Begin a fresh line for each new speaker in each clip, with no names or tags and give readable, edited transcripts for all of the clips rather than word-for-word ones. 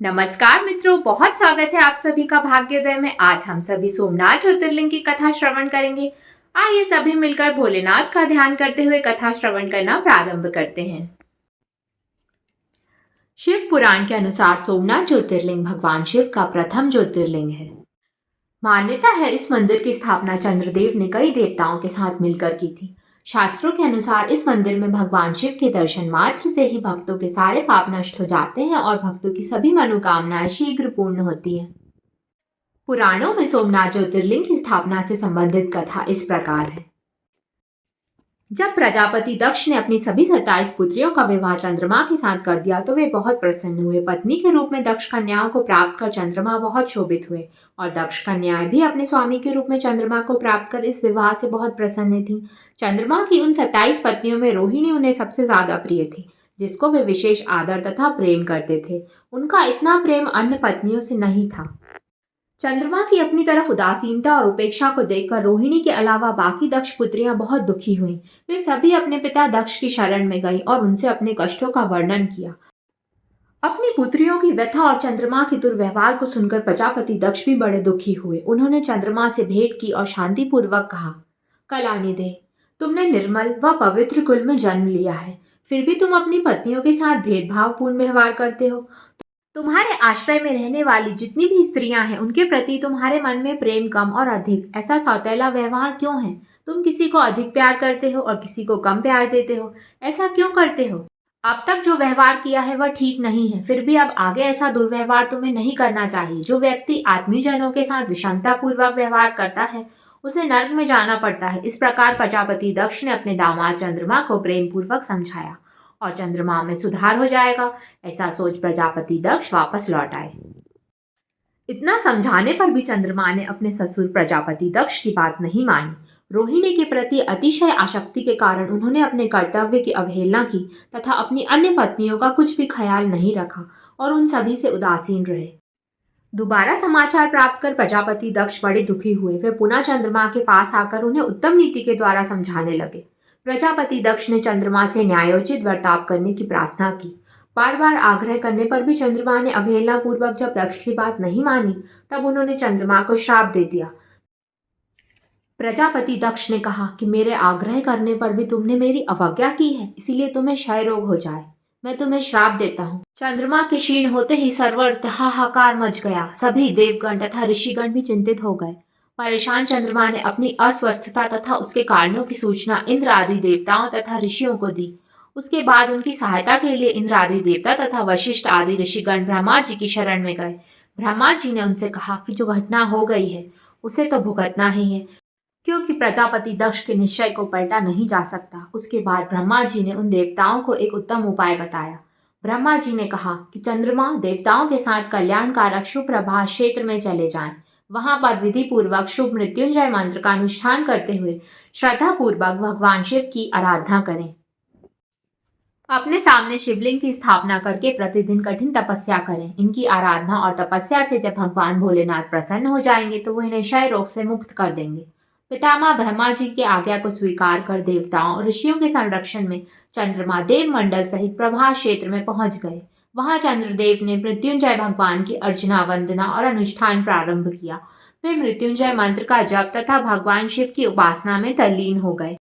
नमस्कार मित्रों, बहुत स्वागत है आप सभी का भाग्योदय में। आज हम सभी सोमनाथ ज्योतिर्लिंग की कथा श्रवण करेंगे। आइए सभी मिलकर भोलेनाथ का ध्यान करते हुए कथा श्रवण करना प्रारंभ करते हैं। शिव पुराण के अनुसार सोमनाथ ज्योतिर्लिंग भगवान शिव का प्रथम ज्योतिर्लिंग है। मान्यता है इस मंदिर की स्थापना चंद्रदेव ने कई देवताओं के साथ मिलकर की थी। शास्त्रों के अनुसार इस मंदिर में भगवान शिव के दर्शन मात्र से ही भक्तों के सारे पाप नष्ट हो जाते हैं और भक्तों की सभी मनोकामनाएं शीघ्र पूर्ण होती हैं। पुराणों में सोमनाथ ज्योतिर्लिंग की स्थापना से संबंधित कथा इस प्रकार है। जब प्रजापति दक्ष ने अपनी सभी 27 पुत्रियों का विवाह चंद्रमा के साथ कर दिया तो वे बहुत प्रसन्न हुए। पत्नी के रूप में दक्ष कन्याओं को प्राप्त कर चंद्रमा बहुत शोभित हुए और दक्ष कन्याएं भी अपने स्वामी के रूप में चंद्रमा को प्राप्त कर इस विवाह से बहुत प्रसन्न थीं। चंद्रमा की उन 27 पत्नियों में रोहिणी उन्हें सबसे ज्यादा प्रिय थी, जिसको वे विशेष आदर तथा प्रेम करते थे। उनका इतना प्रेम अन्य पत्नियों से नहीं था। चंद्रमा की अपनी तरफ उदासीनता और उपेक्षा को देखकर रोहिणी के अलावा बाकी दक्ष पुत्रियां बहुत दुखी हुईं। वे सभी अपने पिता दक्ष की शरण में गईं और उनसे अपने कष्टों का वर्णन किया। अपनी पुत्रियों की व्यथा और चंद्रमा के दुर्व्यवहार को सुनकर प्रजापति दक्ष भी बड़े दुखी हुए। उन्होंने चंद्रमा से भेंट की और शांतिपूर्वक कहा, कलानिधे, तुमने निर्मल व पवित्र कुल में जन्म लिया है, फिर भी तुम अपनी पत्नियों के साथ भेदभावपूर्ण व्यवहार करते हो। तुम्हारे आश्रय में रहने वाली जितनी भी स्त्रियां हैं उनके प्रति तुम्हारे मन में प्रेम कम और अधिक, ऐसा सौतेला व्यवहार क्यों है? तुम किसी को अधिक प्यार करते हो और किसी को कम प्यार देते हो, ऐसा क्यों करते हो? अब तक जो व्यवहार किया है वह ठीक नहीं है, फिर भी अब आगे ऐसा दुर्व्यवहार तुम्हें नहीं करना चाहिए। जो व्यक्ति आत्मीजनों के साथ विषमता पूर्वक व्यवहार करता है उसे नर्क में जाना पड़ता है। इस प्रकार प्रजापति दक्ष ने अपने दामाद चंद्रमा को प्रेम पूर्वक समझाया और चंद्रमा में सुधार हो जाएगा, ऐसा सोच प्रजापति दक्ष वापस लौट आए। इतना समझाने पर भी चंद्रमा ने अपने ससुर प्रजापति दक्ष की बात नहीं मानी। रोहिणी के प्रति अतिशय आसक्ति के कारण उन्होंने अपने कर्तव्य की अवहेलना की तथा अपनी अन्य पत्नियों का कुछ भी ख्याल नहीं रखा और उन सभी से उदासीन रहे। दोबारा समाचार प्राप्त कर प्रजापति दक्ष बड़े दुखी हुए। वे पुनः चंद्रमा के पास आकर उन्हें उत्तम नीति के द्वारा समझाने लगे। प्रजापति दक्ष ने चंद्रमा से न्यायोचित बर्ताव करने की प्रार्थना की। बार बार आग्रह करने पर भी चंद्रमा ने अवहेलना पूर्वक जब दक्ष की बात नहीं मानी तब उन्होंने चंद्रमा को श्राप दे दिया। प्रजापति दक्ष ने कहा कि मेरे आग्रह करने पर भी तुमने मेरी अवज्ञा की है, इसीलिए तुम्हें क्षय रोग हो जाए। मैं तुम्हें श्राप देता हूँ। चंद्रमा के क्षीण होते ही सर्वत्र हाहाकार मच गया। सभी देवगण तथा ऋषिगण भी चिंतित हो गए। परेशान चंद्रमा ने अपनी अस्वस्थता तथा उसके कारणों की सूचना इंद्र आदि देवताओं तथा ऋषियों को दी। उसके बाद उनकी सहायता के लिए इंद्र आदि देवता तथा वशिष्ठ आदि ऋषिगण ब्रह्मा जी की शरण में गए। ब्रह्मा जी ने उनसे कहा कि जो घटना हो गई है उसे तो भुगतना ही है, क्योंकि प्रजापति दक्ष के निश्चय को पलटा नहीं जा सकता। उसके बाद ब्रह्मा जी ने उन देवताओं को एक उत्तम उपाय बताया। ब्रह्मा जी ने कहा कि चंद्रमा देवताओं के साथ कल्याणकारक शुभ प्रभास क्षेत्र में चले जाएं। वहां पर विधि पूर्वक शुभ मृत्युंजय मंत्र का अनुष्ठान करते हुए श्रद्धा पूर्वक भगवान शिव की आराधना करें। अपने सामने शिवलिंग की स्थापना करके प्रतिदिन कठिन तपस्या करें। इनकी आराधना और तपस्या से जब भगवान भोलेनाथ प्रसन्न हो जाएंगे तो वो इन्हें क्षय रोग से मुक्त कर देंगे। पितामह ब्रह्मा जी की आज्ञा को स्वीकार कर देवताओं और ऋषियों के संरक्षण में चंद्रमा देव मंडल सहित प्रभास क्षेत्र में पहुंच गए। वहां चंद्रदेव ने मृत्युंजय भगवान की अर्चना, वंदना और अनुष्ठान प्रारंभ किया। वे मृत्युंजय मंत्र का जप तथा भगवान शिव की उपासना में तल्लीन हो गए।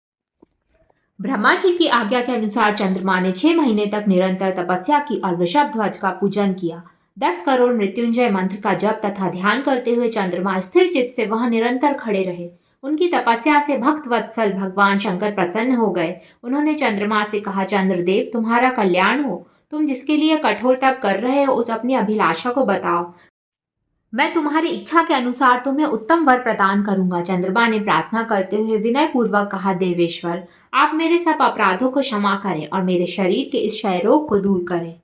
ब्रह्मा जी की आज्ञा के अनुसार चंद्रमा ने 6 महीने तक निरंतर तपस्या की और वृषभ ध्वज का पूजन किया। 10 करोड़ मृत्युंजय मंत्र का जप तथा ध्यान करते हुए चंद्रमा स्थिर चित्त से वहां निरंतर खड़े रहे। उनकी तपस्या से भक्त वत्सल भगवान शंकर प्रसन्न हो गए। उन्होंने चंद्रमा से कहा, चंद्रदेव, तुम्हारा कल्याण हो। तुम जिसके लिए कठोर तप कर रहे हो उस अपनी अभिलाषा को बताओ। मैं तुम्हारी इच्छा के अनुसार तुम्हें उत्तम वर प्रदान करूंगा। चंद्रमा ने प्रार्थना करते हुए विनय पूर्वक कहा, देवेश्वर, आप मेरे सब अपराधों को क्षमा करें और मेरे शरीर के इस क्षय रोग को दूर करें।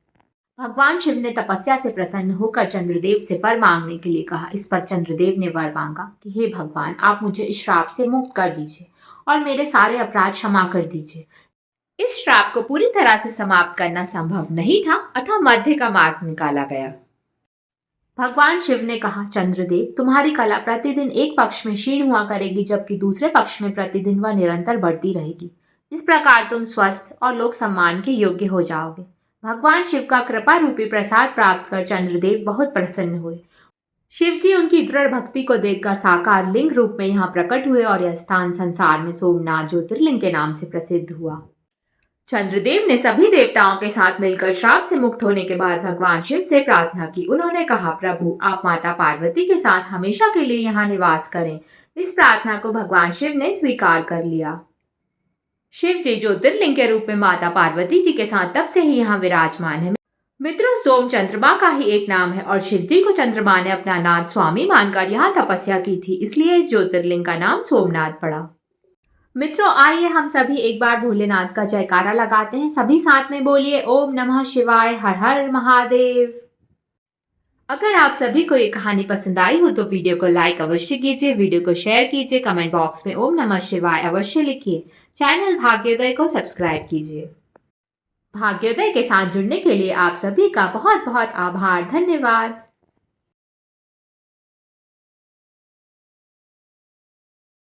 भगवान शिव ने तपस्या से प्रसन्न होकर चंद्रदेव से वर मांगने के लिए कहा। इस पर चंद्रदेव ने वर मांगा कि हे भगवान, आप मुझे इस श्राप से मुक्त कर दीजिए और मेरे सारे अपराध क्षमा कर दीजिए। इस श्राप को पूरी तरह से समाप्त करना संभव नहीं था, अतः मध्य का मार्ग निकाला गया। भगवान शिव ने कहा, चंद्रदेव, तुम्हारी कला प्रतिदिन एक पक्ष में क्षीण हुआ करेगी जबकि दूसरे पक्ष में प्रतिदिन वह निरंतर बढ़ती रहेगी। इस प्रकार तुम स्वस्थ और लोक सम्मान के योग्य हो जाओगे। भगवान शिव का कृपा रूपी प्रसाद प्राप्त कर चंद्रदेव बहुत प्रसन्न हुए। शिव जी उनकी दृढ़ भक्ति को देखकर साकार लिंग रूप में यहाँ प्रकट हुए और यह स्थान संसार में सोमनाथ ज्योतिर्लिंग के नाम से प्रसिद्ध हुआ। चंद्रदेव ने सभी देवताओं के साथ मिलकर श्राप से मुक्त होने के बाद भगवान शिव से प्रार्थना की। उन्होंने कहा, प्रभु आप माता पार्वती के साथ हमेशा के लिए यहाँ निवास करें। इस प्रार्थना को भगवान शिव ने स्वीकार कर लिया। शिव जी ज्योतिर्लिंग के रूप में माता पार्वती जी के साथ तब से ही यहाँ विराजमान है। मित्रों, सोम चंद्रमा का ही एक नाम है और शिव जी को चंद्रमा ने अपना नाथ स्वामी मानकर यहाँ तपस्या की थी, इसलिए इस ज्योतिर्लिंग का नाम सोमनाथ पड़ा। मित्रों, आइए हम सभी एक बार भोलेनाथ का जयकारा लगाते हैं। सभी साथ में बोलिए, ओम नमः शिवाय, हर हर महादेव। अगर आप सभी को ये कहानी पसंद आई हो तो वीडियो को लाइक अवश्य कीजिए, वीडियो को शेयर कीजिए, कमेंट बॉक्स में ओम नमः शिवाय अवश्य लिखिए। चैनल भाग्योदय को सब्सक्राइब कीजिए। भाग्योदय के साथ जुड़ने के लिए आप सभी का बहुत बहुत आभार। धन्यवाद।